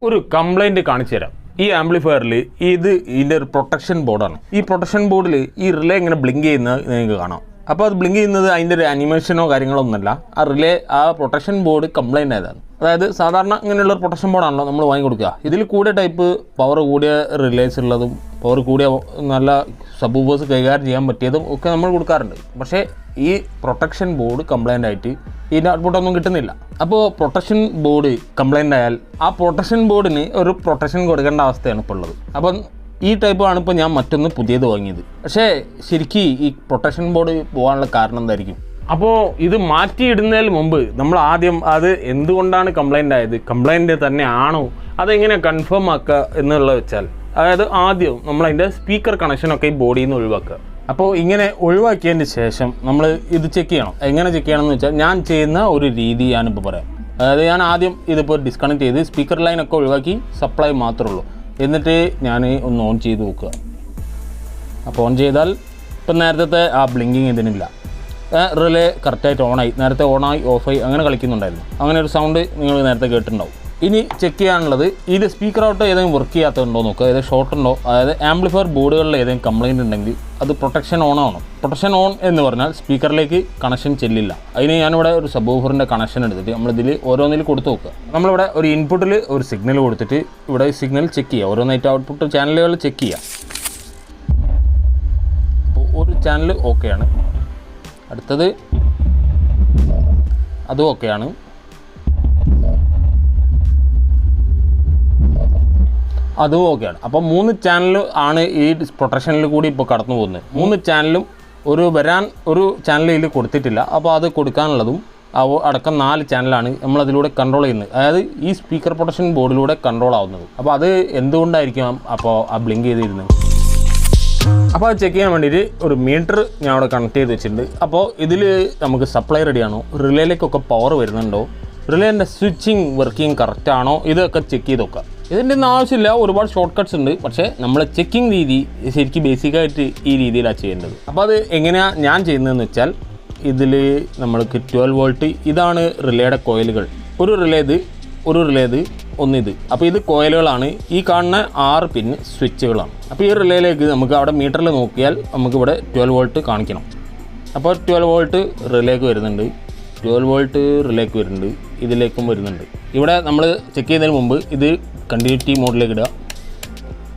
ഒരു കംപ്ലൈൻറ്റ് കാണിച്ചു തരാം. ഈ ആംപ്ലിഫയറിൽ ഇതിൻ്റെ ഒരു പ്രൊട്ടക്ഷൻ ബോർഡാണ്. ഈ പ്രൊട്ടക്ഷൻ ബോർഡിൽ ഈ റിലേ ഇങ്ങനെ ബ്ലിങ്ക് ചെയ്യുന്നത് നിങ്ങൾക്ക് കാണാം. അപ്പോൾ അത് ബ്ലിങ്ക് ചെയ്യുന്നത് അതിൻ്റെ ഒരു അനിമേഷനോ കാര്യങ്ങളോ ഒന്നുമല്ല. ആ പ്രൊട്ടക്ഷൻ ബോർഡ് കംപ്ലൈൻ്റ് ആയതാണ്. അതായത് സാധാരണ ഇങ്ങനെയുള്ള പ്രൊട്ടക്ഷൻ ബോർഡാണല്ലോ നമ്മൾ വാങ്ങി കൊടുക്കുക. ഇതിൽ കൂടിയ ടൈപ്പ് പവർ കൂടിയ റിലേസ് ഉള്ളതും പവർ കൂടിയ നല്ല സബ്വൂഫേഴ്സ് കൈകാര്യം ചെയ്യാൻ പറ്റിയതും ഒക്കെ നമ്മൾ കൊടുക്കാറുണ്ട്. പക്ഷേ ഈ പ്രൊട്ടക്ഷൻ ബോർഡ് കംപ്ലൈൻ്റ് ആയിട്ട് ഇതിൻ്റെ ഔട്ട്പുട്ടൊന്നും കിട്ടുന്നില്ല. അപ്പോൾ പ്രൊട്ടക്ഷൻ ബോർഡ് കംപ്ലൈൻ്റ് ആയാൽ ആ പ്രൊട്ടക്ഷൻ ബോർഡിന് ഒരു പ്രൊട്ടക്ഷൻ കൊടുക്കേണ്ട അവസ്ഥയാണ് ഇപ്പോൾ ഉള്ളത്. അപ്പം ഈ ടൈപ്പാണ് ഇപ്പോൾ ഞാൻ മറ്റൊന്ന് പുതിയത് വാങ്ങിയത്. പക്ഷേ ശരിക്കും ഈ പ്രൊട്ടക്ഷൻ ബോർഡ് പോകാനുള്ള കാരണം എന്തായിരിക്കും? അപ്പോൾ ഇത് മാറ്റിയിടുന്നതിന് മുമ്പ് നമ്മൾ ആദ്യം അത് എന്തുകൊണ്ടാണ് കംപ്ലൈൻ്റ് ആയത്, കംപ്ലൈൻറ്റ് തന്നെ ആണോ, അതെങ്ങനെ കൺഫേം ആക്കുക എന്നുള്ളത് വെച്ചാൽ, അതായത് ആദ്യം നമ്മളതിൻ്റെ സ്പീക്കർ കണക്ഷനൊക്കെ ഈ ബോഡിയിൽ നിന്ന് ഒഴിവാക്കുക. അപ്പോൾ ഇങ്ങനെ ഒഴിവാക്കിയതിന് ശേഷം നമ്മൾ ഇത് ചെക്ക് ചെയ്യണം. എങ്ങനെ ചെക്ക് ചെയ്യണമെന്ന് വെച്ചാൽ ഞാൻ ചെയ്യുന്ന ഒരു രീതി ഞാനിപ്പോൾ പറയാം. അതായത് ഞാൻ ആദ്യം ഇതിപ്പോൾ ഡിസ്കണക്ട് ചെയ്ത് സ്പീക്കർ ലൈനൊക്കെ ഒഴിവാക്കി സപ്ലൈ മാത്രമേ ഉള്ളൂ. എന്നിട്ട് ഞാൻ ഒന്ന് ഓൺ ചെയ്ത് നോക്കുക. അപ്പോൾ ഓൺ ചെയ്താൽ ഇപ്പം നേരത്തെ ആ ബ്ലിങ്കിങ് ഇതിനില്ല. റിലേ കറക്റ്റായിട്ട് ഓണായി, നേരത്തെ ഓണായി ഓഫായി അങ്ങനെ കളിക്കുന്നുണ്ടായിരുന്നു. അങ്ങനെ ഒരു സൗണ്ട് നിങ്ങൾ നേരത്തെ കേട്ടിട്ടുണ്ടാവും. ഇനി ചെക്ക് ചെയ്യാനുള്ളത് ഇത് സ്പീക്കർ ഔട്ട് ഏതെങ്കിലും വർക്ക് ചെയ്യാത്തതുണ്ടോ നോക്കുക, ഏതെങ്കിലും ഷോർട്ട് ഉണ്ടോ. അതായത് ആംപ്ലിഫയർ ബോർഡുകളിൽ ഏതെങ്കിലും കംപ്ലയിൻ്റ് ഉണ്ടെങ്കിൽ അത് പ്രൊട്ടക്ഷൻ ഓൺ ആണോ. പ്രൊട്ടക്ഷൻ ഓൺ എന്ന് പറഞ്ഞാൽ സ്പീക്കറിലേക്ക് കണക്ഷൻ ചെല്ലില്ല. അതിന് ഞാനിവിടെ ഒരു സബ്വൂഫറിൻ്റെ കണക്ഷൻ എടുത്തിട്ട് നമ്മളിതിൽ ഓരോന്നിൽ കൊടുത്ത് നോക്കുക. നമ്മളിവിടെ ഒരു ഇൻപുട്ടിൽ ഒരു സിഗ്നൽ കൊടുത്തിട്ട് ഇവിടെ സിഗ്നൽ ചെക്ക് ചെയ്യുക. ഓരോന്നായിട്ട് ഔട്ട്പുട്ട് ചാനലുകൾ ചെക്ക് ചെയ്യുക. അപ്പോൾ ഒരു ചാനൽ ഓക്കെയാണ്, അടുത്തത് അതും ഓക്കെയാണ്, അതും ഓക്കെയാണ്. അപ്പോൾ 3 ചാനൽ ആണ് ഈ പ്രൊട്ടക്ഷനിൽ കൂടി ഇപ്പോൾ കടന്നു പോകുന്നത്. 3 ചാനലും ഒരു ചാനലിൽ കൊടുത്തിട്ടില്ല. അപ്പോൾ അത് കൊടുക്കാനുള്ളതും അടക്കം 4 ചാനലാണ് നമ്മളതിലൂടെ കൺട്രോൾ ചെയ്യുന്നത്. അതായത് ഈ സ്പീക്കർ പ്രൊട്ടക്ഷൻ ബോർഡിലൂടെ കൺട്രോൾ ആവുന്നത്. അപ്പോൾ അത് എന്തുകൊണ്ടായിരിക്കും അപ്പോൾ ആ ബ്ലിങ്ക് ചെയ്തിരുന്നത്? അപ്പോൾ അത് ചെക്ക് ചെയ്യാൻ വേണ്ടിയിട്ട് ഒരു മീറ്റർ ഞാൻ അവിടെ കണക്ട് ചെയ്ത് വെച്ചിട്ടുണ്ട്. അപ്പോൾ ഇതിൽ നമുക്ക് സപ്ലൈ റെഡിയാണോ, റിലേയിലേക്കൊക്കെ പവർ വരുന്നുണ്ടോ, റിലേൻ്റെ സ്വിച്ചിങ് വർക്കിംഗ് കറക്റ്റാണോ, ഇതൊക്കെ ചെക്ക് ചെയ്ത് നോക്കുക. ഇതിൻ്റെ ഒന്നും ആവശ്യമില്ല, ഒരുപാട് ഷോർട്ട് കട്ട്സ് ഉണ്ട്. പക്ഷേ നമ്മൾ ചെക്കിങ് രീതി ശരിക്കും ബേസിക്കായിട്ട് ഈ രീതിയിലാണ് ചെയ്യേണ്ടത്. അപ്പോൾ അത് എങ്ങനെയാണ് ഞാൻ ചെയ്യുന്നതെന്ന് വെച്ചാൽ, ഇതിൽ നമ്മൾക്ക് 12 വോൾട്ട് ഇതാണ് റിലേയുടെ കോയിലുകൾ. ഒരു റിലേത് ഒന്നിത്. അപ്പോൾ ഇത് കോയിലുകളാണ്. ഈ കാണുന്ന 6 പിൻ സ്വിച്ചുകളാണ്. അപ്പോൾ ഈ റിലേയിലേക്ക് നമുക്ക് അവിടെ മീറ്ററിൽ നോക്കിയാൽ നമുക്കിവിടെ 12 വോൾട്ട് കാണിക്കണം. അപ്പോൾ 12 വോൾട്ട് റിലേക്ക് വരുന്നുണ്ട്, 12 വോൾട്ട് റിലേക്ക് വരുന്നുണ്ട്, ഇതിലേക്കും വരുന്നുണ്ട്. ഇവിടെ നമ്മൾ ചെക്ക് ചെയ്യുന്നതിന് മുമ്പ് ഇത് കണ്ടിന്യൂറ്റി മോഡിലേക്ക് ഇടുക.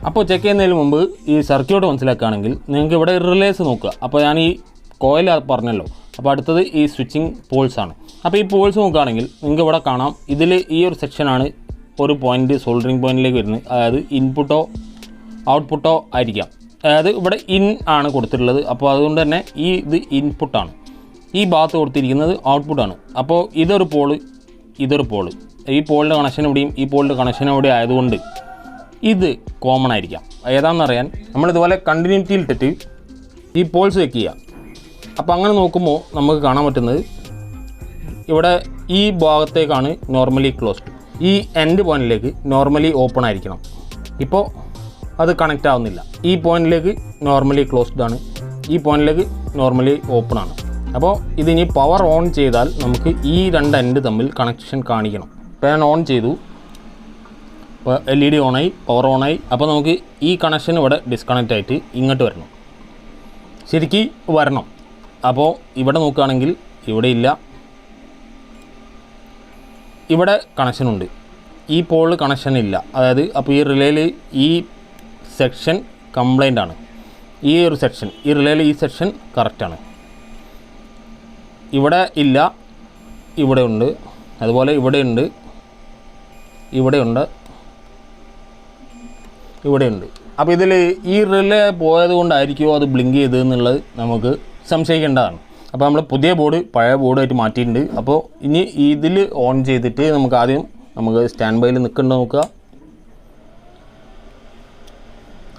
അപ്പോൾ ചെക്ക് ചെയ്യുന്നതിന് മുമ്പ് ഈ സർക്യൂട്ട് മനസ്സിലാക്കുകയാണെങ്കിൽ നിങ്ങൾക്ക് ഇവിടെ റിലേസ് നോക്കുക. അപ്പോൾ ഞാൻ ഈ കോയിൽ പറഞ്ഞല്ലോ. അപ്പോൾ അടുത്തത് ഈ സ്വിച്ചിങ് പോൾസാണ്. അപ്പോൾ ഈ പോൾസ് നോക്കുകയാണെങ്കിൽ നിങ്ങൾക്ക് ഇവിടെ കാണാം, ഇതിൽ ഈ ഒരു സെക്ഷനാണ് ഒരു പോയിൻ്റ് സോൾഡറിങ് പോയിൻറ്റിലേക്ക് വരുന്നത്. അതായത് ഇൻപുട്ടോ ഔട്ട്പുട്ടോ ആയിരിക്കാം. അതായത് ഇവിടെ ഇൻ ആണ് കൊടുത്തിട്ടുള്ളത്. അപ്പോൾ അതുകൊണ്ട് തന്നെ ഇത് ഇൻപുട്ടാണ്. ഈ ഭാഗത്ത് കൊടുത്തിരിക്കുന്നത് ഔട്ട്പുട്ടാണ്. അപ്പോൾ ഇതൊരു പോള്, ഈ പോളിൻ്റെ കണക്ഷൻ ഇവിടെയും ഈ പോളിൻ്റെ കണക്ഷൻ ഇവിടെ ആയതുകൊണ്ട് ഇത് കോമൺ ആയിരിക്കാം. ഏതാണെന്നറിയാൻ നമ്മളിതുപോലെ കണ്ടിന്യൂറ്റിയിൽ ഇട്ടിട്ട് ഈ പോൾസ് ചെക്ക് ചെയ്യുക. അപ്പോൾ അങ്ങനെ നോക്കുമ്പോൾ നമുക്ക് കാണാൻ പറ്റുന്നത് ഇവിടെ ഈ ഭാഗത്തേക്കാണ് നോർമലി ക്ലോസ്ഡ്. ഈ എൻഡ് പോയിൻറ്റിലേക്ക് നോർമലി ഓപ്പൺ ആയിരിക്കണം. ഇപ്പോൾ അത് കണക്റ്റ് ആവുന്നില്ല. ഈ പോയിൻറ്റിലേക്ക് നോർമലി ക്ലോസ്ഡ് ആണ്, ഈ പോയിൻറ്റിലേക്ക് നോർമലി ഓപ്പൺ ആണ്. അപ്പോൾ ഇതിനി പവർ ഓൺ ചെയ്താൽ നമുക്ക് ഈ 2 എൻഡ് തമ്മിൽ കണക്ഷൻ കാണിക്കണം. ഇപ്പോൾ ഞാൻ ഓൺ ചെയ്തു, ഇപ്പോൾ LED ഓണായി, പവർ ഓണായി. അപ്പോൾ നമുക്ക് ഈ കണക്ഷൻ ഇവിടെ ഡിസ്കണക്റ്റ് ആയിട്ട് ഇങ്ങോട്ട് വരണം, ശരിക്ക് വരണം. അപ്പോൾ ഇവിടെ നോക്കുകയാണെങ്കിൽ ഇവിടെ ഇല്ല, ഇവിടെ കണക്ഷനുണ്ട്, ഈ പോളിൽ കണക്ഷൻ ഇല്ല. അതായത് അപ്പോൾ ഈ റിലേയിൽ ഈ സെക്ഷൻ കംപ്ലൈൻ്റ് ആണ്. ഈ ഒരു സെക്ഷൻ, ഈ റിലേയിൽ ഈ സെക്ഷൻ കറക്റ്റാണ്. ഇവിടെ ഇല്ല, ഇവിടെ ഉണ്ട്, അതുപോലെ ഇവിടെയുണ്ട്, ഇവിടെയുണ്ട്, ഇവിടെയുണ്ട്. അപ്പോൾ ഇതിൽ ഈ റിലേ പോയത് കൊണ്ടായിരിക്കുമോ അത് ബ്ലിങ്ക് ചെയ്തതെന്നുള്ളത് നമുക്ക് സംശയിക്കേണ്ടതാണ്. അപ്പോൾ നമ്മൾ പുതിയ ബോർഡ് പഴയ ബോർഡായിട്ട് മാറ്റിയിട്ടുണ്ട്. അപ്പോൾ ഇനി ഇതിൽ ഓൺ ചെയ്തിട്ട് നമുക്ക് സ്റ്റാൻഡ് ബൈയിൽ നിൽക്കേണ്ട നോക്കുക.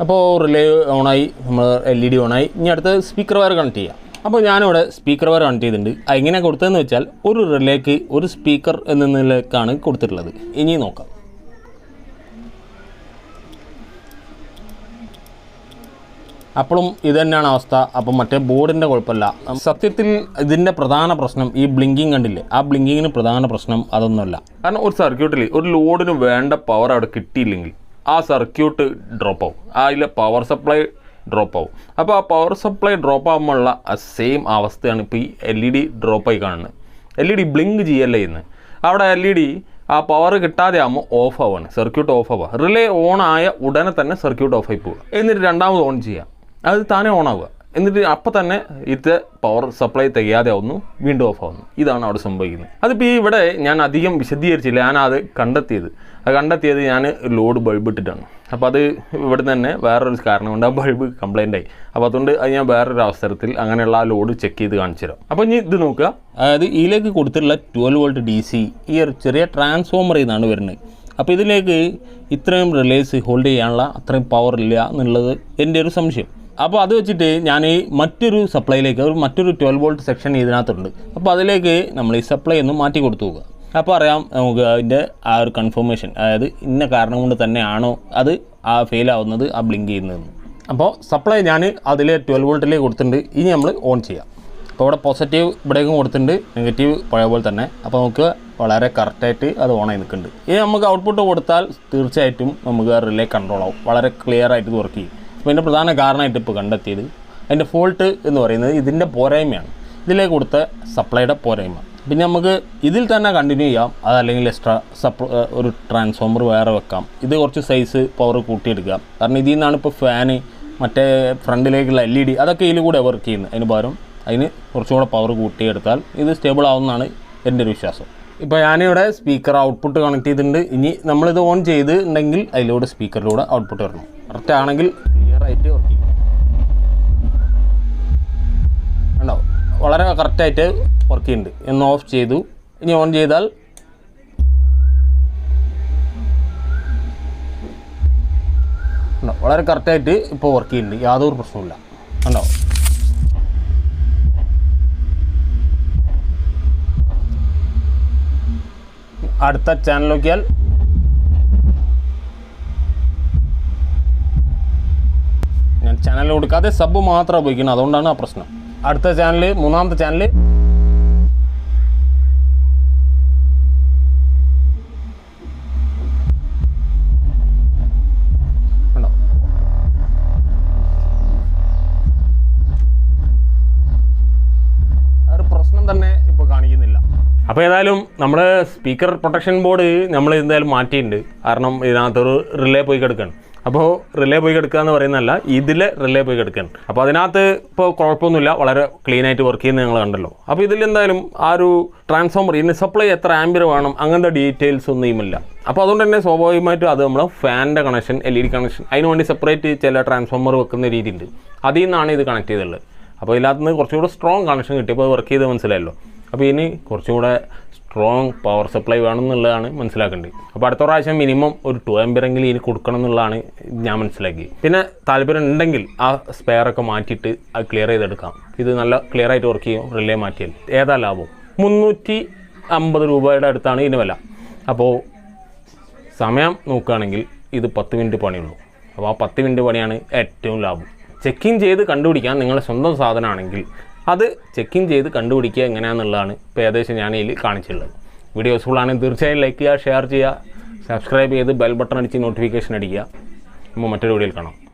അപ്പോൾ റിലേ ഓണായി, നമ്മൾ LED ഓണായി. ഇനി അടുത്ത് സ്പീക്കർ വയർ കണക്ട് ചെയ്യാം. അപ്പോൾ ഞാനിവിടെ സ്പീക്കർ വയർ കണക്ട് ചെയ്തിട്ടുണ്ട്. എങ്ങനെ കൊടുത്തതെന്ന് വെച്ചാൽ ഒരു റിലേക്ക് ഒരു സ്പീക്കർ എന്ന നിലയിലേക്കാണ് കൊടുത്തിട്ടുള്ളത്. ഇനി നോക്കാം. അപ്പോഴും ഇത് തന്നെയാണ് അവസ്ഥ. അപ്പം മറ്റേ ബോർഡിൻ്റെ കുഴപ്പമില്ല. സത്യത്തിൽ ഇതിൻ്റെ പ്രധാന പ്രശ്നം ഈ ബ്ലിങ്കിങ് കണ്ടില്ലേ, ആ ബ്ലിങ്കിങ്ങിന് പ്രധാന പ്രശ്നം അതൊന്നുമല്ല. കാരണം ഒരു സർക്യൂട്ടിൽ ഒരു ലോഡിന് വേണ്ട പവർ അവിടെ കിട്ടിയില്ലെങ്കിൽ ആ സർക്യൂട്ട് ഡ്രോപ്പ് ആവും, അതിലെ പവർ സപ്ലൈ ഡ്രോപ്പ് ആവും. അപ്പോൾ ആ പവർ സപ്ലൈ ഡ്രോപ്പ് ആകുമ്പോഴുള്ള ആ സെയിം അവസ്ഥയാണ് ഇപ്പോൾ ഈ LED ഡ്രോപ്പായി കാണുന്നത്. LED ബ്ലിങ്ക് ചെയ്യല്ലേ ഇന്ന്. അവിടെ LED ആ പവർ കിട്ടാതെ ആകുമ്പോൾ ഓഫ് ആവുകയാണ്, സർക്യൂട്ട് ഓഫ് ആവുക. റിലേ ഓൺ ആയ ഉടനെ തന്നെ സർക്യൂട്ട് ഓഫായി പോവുക. എന്നിട്ട് രണ്ടാമത് ഓൺ ചെയ്യുക, അത് താനേ ഓൺ ആവുക. എന്നിട്ട് അപ്പം തന്നെ ഇത് പവർ സപ്ലൈ തികയാതെ ആവുന്നു, വീണ്ടും ഓഫ് ആവുന്നു. ഇതാണ് അവിടെ സംഭവിക്കുന്നത്. അതിപ്പോൾ ഈ ഇവിടെ ഞാൻ അധികം വിശദീകരിച്ചില്ല. ഞാനത് കണ്ടെത്തിയത് ഞാൻ ലോഡ് ബൾബ് ഇട്ടിട്ടാണ്. അപ്പോൾ അത് ഇവിടെ തന്നെ വേറൊരു കാരണം കൊണ്ട് ആ ബൾബ് കംപ്ലൈൻ്റ് ആയി. അപ്പോൾ അതുകൊണ്ട് അത് ഞാൻ വേറൊരു അവസരത്തിൽ അങ്ങനെയുള്ള ആ ലോഡ് ചെക്ക് ചെയ്ത് കാണിച്ചു തരാം. അപ്പോൾ ഇനി ഇത് നോക്കുക, അതായത് ഇതിലേക്ക് കൊടുത്തിട്ടുള്ള 12 വോൾട്ട് DC ഈ ഒരു ചെറിയ ട്രാൻസ്ഫോമറിൽ നിന്നാണ് വരുന്നത്. അപ്പോൾ ഇതിലേക്ക് ഇത്രയും റിലേസ് ഹോൾഡ് ചെയ്യാനുള്ള അത്രയും പവർ ഇല്ല എന്നുള്ളത് എൻ്റെ ഒരു സംശയം. അപ്പോൾ അത് വെച്ചിട്ട് ഞാൻ ഈ മറ്റൊരു സപ്ലൈയിലേക്ക് മറ്റൊരു 12 വോൾട്ട് സെക്ഷൻ ഇതിനകത്തുണ്ട്. അപ്പോൾ അതിലേക്ക് നമ്മൾ ഈ സപ്ലൈ ഒന്ന് മാറ്റി കൊടുത്തു നോക്കുക. അപ്പോൾ അറിയാം നമുക്ക് അതിൻ്റെ ആ ഒരു കൺഫർമേഷൻ, അതായത് ഇന്ന കാരണം കൊണ്ട് തന്നെയാണോ അത് ആ ഫെയിൽ ആവുന്നത്, ആ ബ്ലിങ്ക് ചെയ്യുന്നതെന്ന്. അപ്പോൾ സപ്ലൈ ഞാൻ അതിൽ 12 വോൾട്ടിലേക്ക് കൊടുത്തിട്ടുണ്ട്. ഇനി നമ്മൾ ഓൺ ചെയ്യാം. അപ്പോൾ ഇവിടെ പോസിറ്റീവ് ഇവിടേക്കും കൊടുത്തിട്ടുണ്ട്, നെഗറ്റീവ് പഴയ പോലെ തന്നെ. അപ്പോൾ നമുക്ക് വളരെ കറക്റ്റായിട്ട് അത് ഓണായി നിൽക്കുന്നുണ്ട്. ഇനി നമുക്ക് ഔട്ട്പുട്ട് കൊടുത്താൽ തീർച്ചയായിട്ടും നമുക്ക് റിലേ കൺട്രോൾ ആവും, വളരെ ക്ലിയർ ആയിട്ട് ഇത് വർക്ക് ചെയ്യും. അപ്പോൾ ഇതിൻ്റെ പ്രധാന കാരണമായിട്ട് ഇപ്പോൾ കണ്ടെത്തിയത് അതിൻ്റെ ഫോൾട്ട് എന്ന് പറയുന്നത് ഇതിൻ്റെ പോരായ്മയാണ്, ഇതിലേക്ക് കൊടുത്ത സപ്ലൈയുടെ പോരായ്മ. പിന്നെ നമുക്ക് ഇതിൽ തന്നെ കണ്ടിന്യൂ ചെയ്യാം, അതല്ലെങ്കിൽ എക്സ്ട്രാ ഒരു ട്രാൻസ്ഫോമർ വേറെ വെക്കാം. ഇത് കുറച്ച് സൈസ് പവർ കൂട്ടിയെടുക്കാം. കാരണം ഇതിൽ നിന്നാണ് ഇപ്പോൾ ഫാന് മറ്റേ ഫ്രണ്ടിലേക്കുള്ള LED അതൊക്കെ ഇതിൽ കൂടെ വർക്ക് ചെയ്യുന്നത്. അതിന് പകരം അതിന് കുറച്ചുകൂടെ പവർ കൂട്ടിയെടുത്താൽ ഇത് സ്റ്റേബിൾ ആവുമെന്നാണ് എൻ്റെ ഒരു വിശ്വാസം. ഇപ്പോൾ ഞാനിവിടെ സ്പീക്കർ ഔട്ട്പുട്ട് കണക്ട് ചെയ്തിട്ടുണ്ട്. ഇനി നമ്മളിത് ഓൺ ചെയ്തിട്ടുണ്ടെങ്കിൽ അതിലൂടെ സ്പീക്കറിലൂടെ ഔട്ട്പുട്ട് വരണം. കറക്റ്റ് ആണെങ്കിൽ ക്ലിയർ ആയിട്ട് വർക്ക് ചെയ്യും. ഉണ്ടാവും, വളരെ കറക്റ്റായിട്ട് വർക്ക് ചെയ്യുന്നുണ്ട്. ഒന്ന് ഓഫ് ചെയ്തു, ഇനി ഓൺ ചെയ്താൽ വളരെ കറക്റ്റായിട്ട് ഇപ്പോൾ വർക്ക് ചെയ്യുന്നുണ്ട്, യാതൊരു പ്രശ്നമില്ല. ഉണ്ടാവും. അടുത്ത ചാനൽ നോക്കിയാൽ ഞാൻ ചാനൽ കൊടുക്കാതെ സബ് മാത്രം ഉപയോഗിക്കണം, അതുകൊണ്ടാണ് ആ പ്രശ്നം. അടുത്ത ചാനൽ, മൂന്നാമത്തെ ചാനൽ ഉണ്ടോ. ഒരു പ്രശ്നം തന്നെ ഇപ്പോൾ കാണിക്കുന്നില്ല. അപ്പോൾ ഏതായാലും നമ്മുടെ സ്പീക്കർ പ്രൊട്ടക്ഷൻ ബോർഡ് നമ്മൾ എന്തായാലും മാറ്റിയിട്ടുണ്ട്. കാരണം ഇതിനകത്തൊരു റിലേ പോയി കിടക്കുകയാണ്. അപ്പോൾ റിലേ പോയി കിടക്കുക എന്ന് പറയുന്നതല്ല, ഇതിലെ റിലേ പോയി കിടക്കുകയാണ്. അപ്പോൾ അതിനകത്ത് ഇപ്പോൾ കുഴപ്പമൊന്നുമില്ല, വളരെ ക്ലീനായിട്ട് വർക്ക് ചെയ്യുന്നത് നിങ്ങൾ കണ്ടല്ലോ. അപ്പോൾ ഇതിൽ എന്തായാലും ആ ഒരു ട്രാൻസ്ഫോമർ ഇതിന് സപ്ലൈ എത്ര ആംബിയർ വേണം അങ്ങനത്തെ ഡീറ്റെയിൽസ് ഒന്നുമില്ല. അപ്പോൾ അതുകൊണ്ട് തന്നെ സ്വാഭാവികമായിട്ടും അത് നമ്മൾ ഫാനിൻ്റെ കണക്ഷൻ, LED കണക്ഷൻ, അതിന് വേണ്ടി സെപ്പറേറ്റ് ചില ട്രാൻസ്ഫോമർ വെക്കുന്ന രീതിയുണ്ട്. അതിൽ നിന്നാണ് ഇത് കണക്ട് ചെയ്തിട്ടുള്ളത്. അപ്പോൾ ഇതിനകത്ത് കുറച്ചുകൂടെ സ്ട്രോങ് കണക്ഷൻ കിട്ടിയപ്പോൾ വർക്ക് ചെയ്ത് മനസ്സിലായല്ലോ. അപ്പോൾ ഇനി കുറച്ചുകൂടെ സ്ട്രോങ് പവർ സപ്ലൈ വേണം എന്നുള്ളതാണ് മനസ്സിലാക്കേണ്ടത്. അപ്പോൾ അടുത്ത പ്രാവശ്യം മിനിമം ഒരു 2 ആംപിയറെങ്കിലും ഇതിന് കൊടുക്കണം എന്നുള്ളതാണ് ഞാൻ മനസ്സിലാക്കി. പിന്നെ താല്പര്യം ഉണ്ടെങ്കിൽ ആ സ്പെയറൊക്കെ മാറ്റിയിട്ട് അത് ക്ലിയർ ചെയ്തെടുക്കാം. ഇത് നല്ല ക്ലിയർ ആയിട്ട് വർക്ക് ചെയ്യും. റിലേ മാറ്റിയാൽ ഏതാ ലാഭം? 350 രൂപയുടെ അടുത്താണ് ഇതിന് വില. അപ്പോൾ സമയം നോക്കുകയാണെങ്കിൽ ഇത് 10 മിനിറ്റ് പണിയുള്ളൂ. അപ്പോൾ ആ 10 മിനിറ്റ് പണിയാണ് ഏറ്റവും ലാഭം. ചെക്കിങ് ചെയ്ത് കണ്ടുപിടിക്കാൻ നിങ്ങളുടെ സ്വന്തം സാധനമാണെങ്കിൽ അത് ചെക്കിങ് ചെയ്ത് കണ്ടുപിടിക്കുക എങ്ങനെയാണെന്നുള്ളതാണ് ഇപ്പോൾ ഏകദേശം ഞാൻ ഇതിൽ കാണിച്ചിട്ടുള്ളത്. വീഡിയോ യൂസ്ഫുള്ളാണെങ്കിൽ തീർച്ചയായും ലൈക്ക് ചെയ്യുക, ഷെയർ ചെയ്യുക, സബ്സ്ക്രൈബ് ചെയ്ത് ബെൽ ബട്ടൺ അടിച്ച് നോട്ടിഫിക്കേഷൻ അടിക്കുക. നമ്മൾ മറ്റൊരു വീഡിയോയിൽ കാണാം.